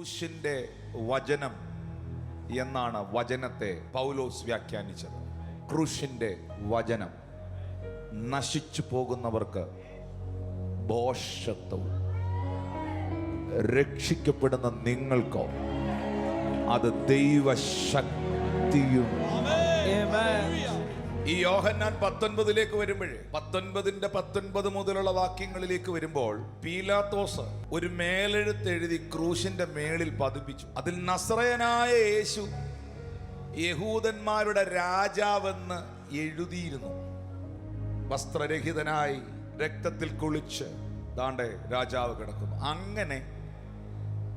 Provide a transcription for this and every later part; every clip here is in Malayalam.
ക്രൂശിന്റെ വചനം എന്നാണ് വചനത്തെ പൗലോസ് വ്യാഖ്യാനിച്ചത്. ക്രൂശിന്റെ വചനം നശിച്ചു പോകുന്നവർക്ക് ഭോഷത്വവും, രക്ഷിക്കപ്പെടുന്ന നിങ്ങൾക്കോ അത് ദൈവശക്തിയും. ഈ യോഹന്നാൻ 19 വരുമ്പോഴേ 19 മുതലുള്ള വാക്യങ്ങളിലേക്ക് വരുമ്പോൾ പീലാത്തോസ് ഒരു മേലെഴുത്ത് എഴുതി ക്രൂശിന്റെ മേളിൽ പതിപ്പിച്ചു. അതിൽ നസറയനായ യേശു യഹൂദന്മാരുടെ രാജാവെന്ന് എഴുതിയിരുന്നു. വസ്ത്രരഹിതനായി രക്തത്തിൽ കുളിച്ച് ദാണ്ടെ രാജാവ് കിടക്കുന്നു. അങ്ങനെ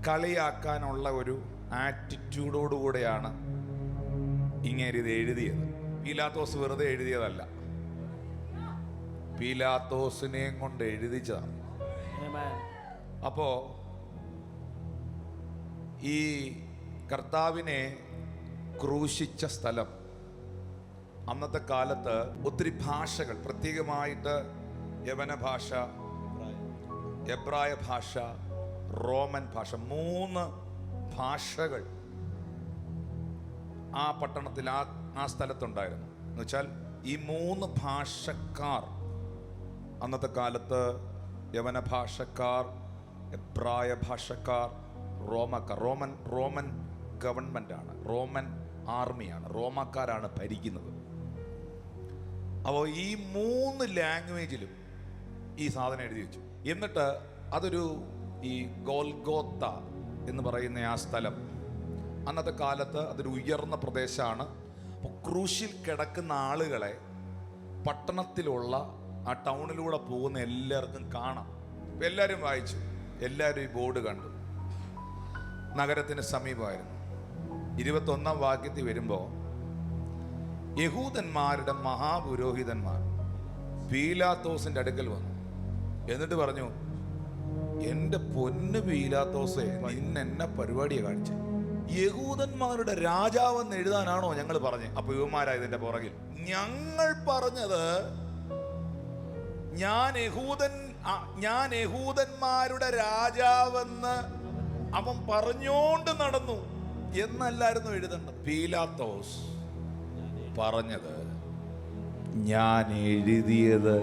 കളിയാക്കാനുള്ള ഒരു ആറ്റിറ്റ്യൂഡോടുകൂടെയാണ് ഇങ്ങനെ ഇത് എഴുതിയത്. പീലാത്തോസ് വെറുതെ എഴുതിയതല്ല, പീലാത്തോസിനെയും കൊണ്ട് എഴുതിച്ചതാണ്. അപ്പോ ഈ കർത്താവിനെ ക്രൂശിച്ച സ്ഥലം, അന്നത്തെ കാലത്ത് ഒത്തിരി ഭാഷകൾ, പ്രത്യേകമായിട്ട് യവന ഭാഷ, എബ്രായ ഭാഷ, റോമൻ ഭാഷ, 3 ഭാഷകൾ ആ പട്ടണത്തിൽ ആ സ്ഥലത്തുണ്ടായിരുന്നു. എന്ന് വെച്ചാൽ ഈ 3 ഭാഷക്കാർ അന്നത്തെ കാലത്ത് യവന ഭാഷക്കാർ, എബ്രായ ഭാഷക്കാർ, റോമക്കാർ. റോമൻ ഗവൺമെന്റാണ്, റോമൻ ആർമിയാണ്, റോമക്കാരാണ് ഭരിക്കുന്നത്. അപ്പോൾ ഈ 3 ലാംഗ്വേജിലും ഈ സാധനം എഴുതി വെച്ചു. എന്നിട്ട് അതൊരു ഈ ഗോൽഗോത്ത എന്ന് പറയുന്ന ആ സ്ഥലം, അന്നത്തെ കാലത്ത് അതൊരു ഉയർന്ന പ്രദേശമാണ്. അപ്പോൾ ക്രൂശിൽ കിടക്കുന്ന ആളുകളെ പട്ടണത്തിലുള്ള ആ ടൗണിലൂടെ പോകുന്ന എല്ലാവർക്കും കാണാം. അപ്പം എല്ലാവരും വായിച്ചു, എല്ലാവരും ഈ ബോർഡ് കണ്ടു. നഗരത്തിന് സമീപമായിരുന്നു. 21 വാക്യത്തിൽ വരുമ്പോൾ യഹൂദന്മാരുടെ മഹാപുരോഹിതന്മാർ പീലാത്തോസിന്റെ അടുക്കൽ വന്നു. എന്നിട്ട് പറഞ്ഞു, എന്റെ പൊന്ന് പീലാത്തോസേ, നിന്നെന്നെ പരിപാടിയെ കാണിച്ചു, യഹൂദന്മാരുടെ രാജാവെന്ന് എഴുതാനാണോ ഞങ്ങൾ പറഞ്ഞത്? അപ്പൊ യുവമാരായ ഇതിന്റെ പുറകിൽ ഞങ്ങൾ പറഞ്ഞത് ഞാൻ യഹൂദന്മാരുടെ രാജാവെന്ന് അവൻ പറഞ്ഞോണ്ട് നടന്നു എന്നല്ലായിരുന്നു എഴുതേണ്ടത്. പീലാത്തോസ് പറഞ്ഞത് ഞാൻ എഴുതിയത്.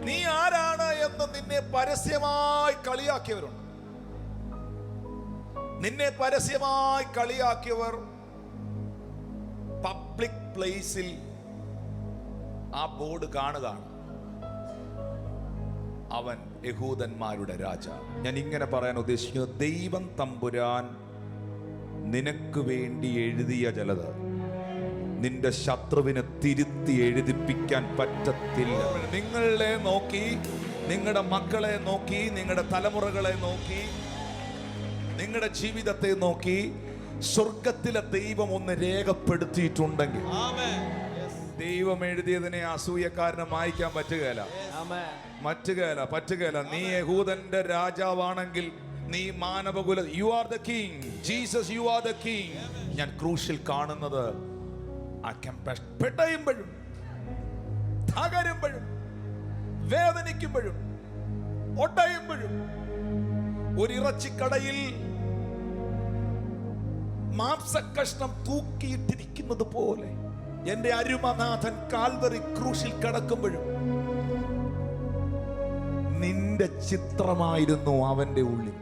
നീ ആരാണ് എന്ന് നിന്നെ പരസ്യമായി കളിയാക്കിയവരുണ്ട്. നിന്നെ പരസ്യമായി കളിയാക്കിയവർ പബ്ലിക് പ്ലേസിൽ ആ ബോർഡ് കാണുകയാണ്, അവൻ യഹൂദന്മാരുടെ രാജാവ്. ഞാൻ ഇങ്ങനെ പറയാൻ ഉദ്ദേശിക്കുന്നത്, ദൈവം തമ്പുരാൻ നിനക്ക് വേണ്ടി എഴുതിയ ചിലത് നിന്റെ ശത്രുവിനെ തിരുത്തി എഴുതിപ്പിക്കാൻ പറ്റത്തില്ല. നിങ്ങളെ നോക്കി, നിങ്ങളുടെ മക്കളെ നോക്കി, നിങ്ങളുടെ തലമുറകളെ നോക്കി, നിങ്ങളുടെ ജീവിതത്തെ നോക്കി സ്വർഗത്തിലെ ദൈവം ഒന്ന് രേഖപ്പെടുത്തിയിട്ടുണ്ടെങ്കിൽ ദൈവം എഴുതിയതിനെ അസൂയക്കാരനെ മായ്ക്കാൻ പറ്റുകയില്ല. നീ യഹൂദന്റെ രാജാവാണെങ്കിൽ നീ മാനവകുല, you are the king Jesus, you are the king. ഞാൻ ക്രൂശിൽ കാണുന്നത് പെട്ടയുമ്പോഴും, തകരുമ്പോഴും, വേദനിക്കുമ്പോഴും, ഒട്ടയുമ്പോഴും, ഒരിറച്ചിക്കടയിൽ മാംസക്കഷ്ണം തൂക്കിയിട്ടിരിക്കുന്നത് പോലെ എന്റെ അരുമനാഥൻ കാൽവറി ക്രൂശിൽ കിടക്കുമ്പോഴും നിന്റെ ചിത്രമായിരുന്നു അവന്റെ ഉള്ളിൽ.